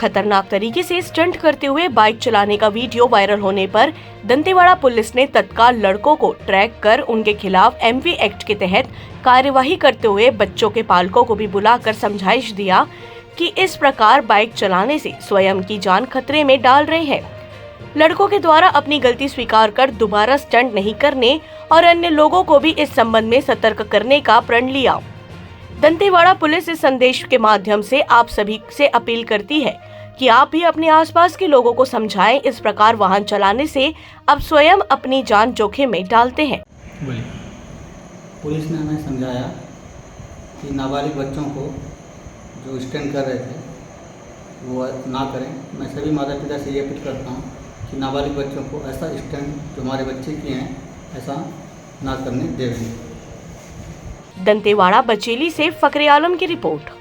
खतरनाक तरीके से स्टंट करते हुए बाइक चलाने का वीडियो वायरल होने पर दंतेवाड़ा पुलिस ने तत्काल लड़कों को ट्रैक कर उनके खिलाफ एमवी एक्ट के तहत कार्यवाही करते हुए बच्चों के पालकों को भी बुलाकर समझाइश दिया कि इस प्रकार बाइक चलाने से स्वयं की जान खतरे में डाल रहे हैं। लड़कों के द्वारा अपनी गलती स्वीकार कर दोबारा स्टंट नहीं करने और अन्य लोगों को भी इस संबंध में सतर्क करने का प्रण लिया। दंतेवाड़ा पुलिस इस संदेश के माध्यम से आप सभी से अपील करती है कि आप भी अपने आसपास के लोगों को समझाएं, इस प्रकार वाहन चलाने से अब स्वयं अपनी जान जोखिम में डालते हैं। पुलिस ने हमें समझाया कि नाबालिग बच्चों को जो स्टंट कर रहे थे वो ना करें। मैं सभी माता पिता से ये अपील करता हूँ कि नाबालिग बच्चों को ऐसा स्टंट जो हमारे बच्चे किए हैं ऐसा ना करने दें। दंतेवाड़ा बचेली से फकरे आलम की रिपोर्ट।